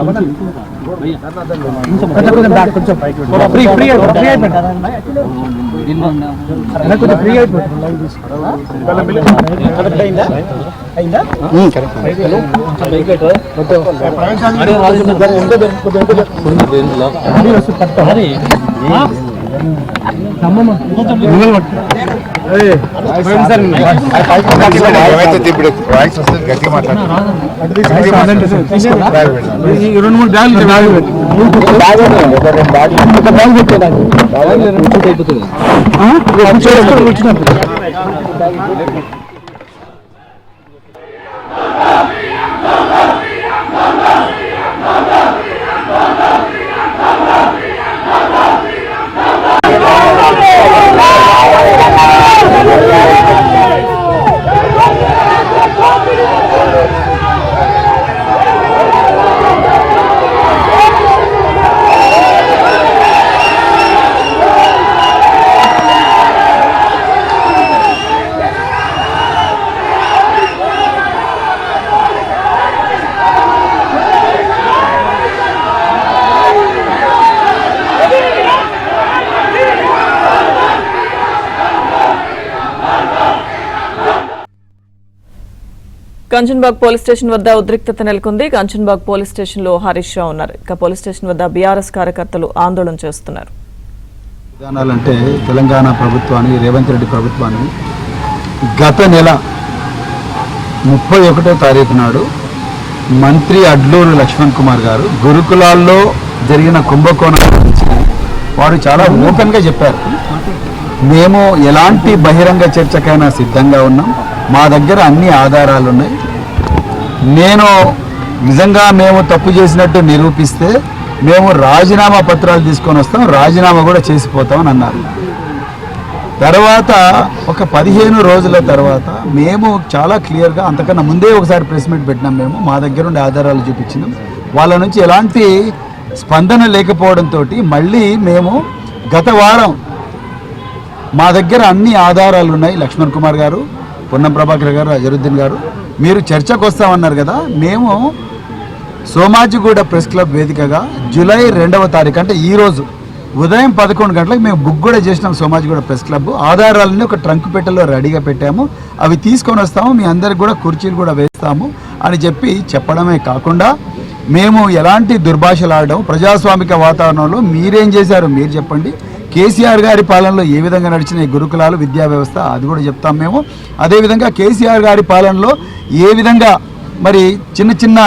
రెండు మూడు Kanchanbagh police station వద్ద ఉద్రిక్తత నెలకొంది. కంచన్బాగ్ పోలీస్ స్టేషన్ లో హరీష్ రావు ఉన్నారు. ఇక పోలీస్ స్టేషన్ వద్ద బీఆర్ఎస్ కార్యకర్తలు ఆందోళన చేస్తున్నారు. విధానాలంటే తెలంగాణ ప్రభుత్వాన్ని, రేవంత్ రెడ్డి ప్రభుత్వాన్ని గత నెల 31వ తారీఖు నాడు మంత్రి అడ్లూరు లక్ష్మణ్ కుమార్ గారు గురుకులాల్లో జరిగిన కుంభకోణం గురించి వారు చాలా ఓపెన్గా చెప్పారు. మేము ఎలాంటి బహిరంగ చర్చకైనా సిద్ధంగా ఉన్నాం, మా దగ్గర అన్ని ఆధారాలు ఉన్నాయి, నేను నిజంగా మేము తప్పు చేసినట్టు నిరూపిస్తే మేము రాజీనామా పత్రాలు తీసుకొని వస్తాం, రాజీనామా కూడా చేసిపోతామని అన్నారు. తర్వాత ఒక 15 రోజుల తర్వాత మేము చాలా క్లియర్గా, అంతకన్నా ముందే ఒకసారి ప్రెస్ మీట్ పెట్టినాం, మేము మా దగ్గర ఉండే ఆధారాలు చూపించినాం. వాళ్ళ నుంచి ఎలాంటి స్పందన లేకపోవడంతో మళ్ళీ మేము గత వారం మా దగ్గర అన్ని ఆధారాలు ఉన్నాయి, లక్ష్మణ్ కుమార్ గారు, పొన్నం ప్రభాకర్ గారు, అజరుద్దీన్ గారు, మీరు చర్చకు వస్తామన్నారు కదా, మేము సోమాజిగూడ ప్రెస్ క్లబ్ వేదికగా జూలై 2వ తారీఖు అంటే ఈరోజు ఉదయం 11 గంటలకు మేము బుక్ కూడా చేసినాం. సోమాజిగూడ ప్రెస్ క్లబ్ ఆధారాలని ఒక ట్రంక్ పెట్టెలో రెడీగా పెట్టాము, అవి తీసుకొని వస్తాము, మీ అందరికి కూడా కుర్చీలు కూడా వేస్తాము అని చెప్పడమే కాకుండా మేము ఎలాంటి దుర్భాషలు ఆడడం, ప్రజాస్వామిక వాతావరణంలో మీరేం చేశారు మీరు చెప్పండి, కేసీఆర్ గారి పాలనలో ఏ విధంగా నడిచిన ఈ గురుకులాలు, విద్యా వ్యవస్థ అది కూడా చెప్తాం మేము. అదేవిధంగా కేసీఆర్ గారి పాలనలో ఏ విధంగా మరి చిన్న చిన్న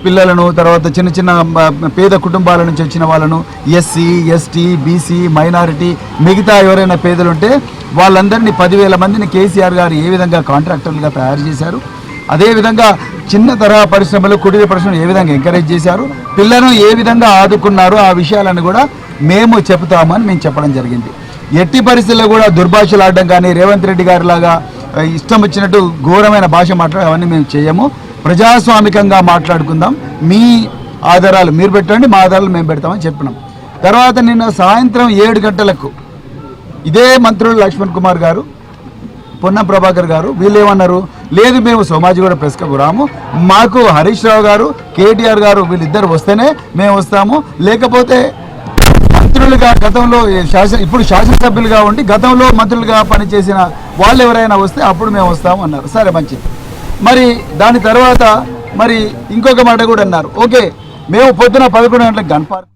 పిల్లలను, తర్వాత చిన్న చిన్న పేద కుటుంబాల నుంచి వచ్చిన వాళ్ళను, ఎస్సీ, ఎస్టీ, బీసీ, మైనారిటీ, మిగతా ఎవరైనా పేదలుంటే వాళ్ళందరినీ 10,000 మందిని కేసీఆర్ గారు ఏ విధంగా కాంట్రాక్టర్లుగా తయారు చేశారు, అదేవిధంగా చిన్న తరహా పరిశ్రమలు, కుటీర పరిశ్రమలు ఏ విధంగా ఎంకరేజ్ చేశారు, పిల్లలను ఏ విధంగా ఆదుకున్నారు, ఆ విషయాలను కూడా మేము చెప్తామని మేము చెప్పడం జరిగింది. ఎట్టి పరిస్థితుల్లో కూడా దుర్భాషలు ఆడడం కానీ, రేవంత్ రెడ్డి గారి లాగా ఇష్టం వచ్చినట్టు ఘోరమైన భాష మాట్లాడడం అవన్నీ మేము చేయము, ప్రజాస్వామికంగా మాట్లాడుకుందాం, మీ ఆధారాలు మీరు పెట్టండి, మా ఆధారాలు మేము పెడతామని చెప్పినాం. తర్వాత నిన్న సాయంత్రం 7 గంటలకు ఇదే మంత్రులు లక్ష్మణ్ కుమార్ గారు, పొన్నం ప్రభాకర్ గారు వీళ్ళు ఏమన్నారు, లేదు మేము సోమాజిగూడ ప్రెస్ క్లబ్ రాము, మాకు హరీష్ రావు గారు, కేటీఆర్ గారు వీళ్ళిద్దరు వస్తేనే మేము వస్తాము, లేకపోతే మంత్రులుగా గతంలో ఇప్పుడు శాసనసభ్యులుగా ఉండి గతంలో మంత్రులుగా పనిచేసిన వాళ్ళు ఎవరైనా వస్తే అప్పుడు మేము వస్తాము అన్నారు. సరే మంచిది. మరి దాని తర్వాత మరి ఇంకొక మాట కూడా అన్నారు, ఓకే మేము పొద్దున 11 గంటలకు గన్ పార్క్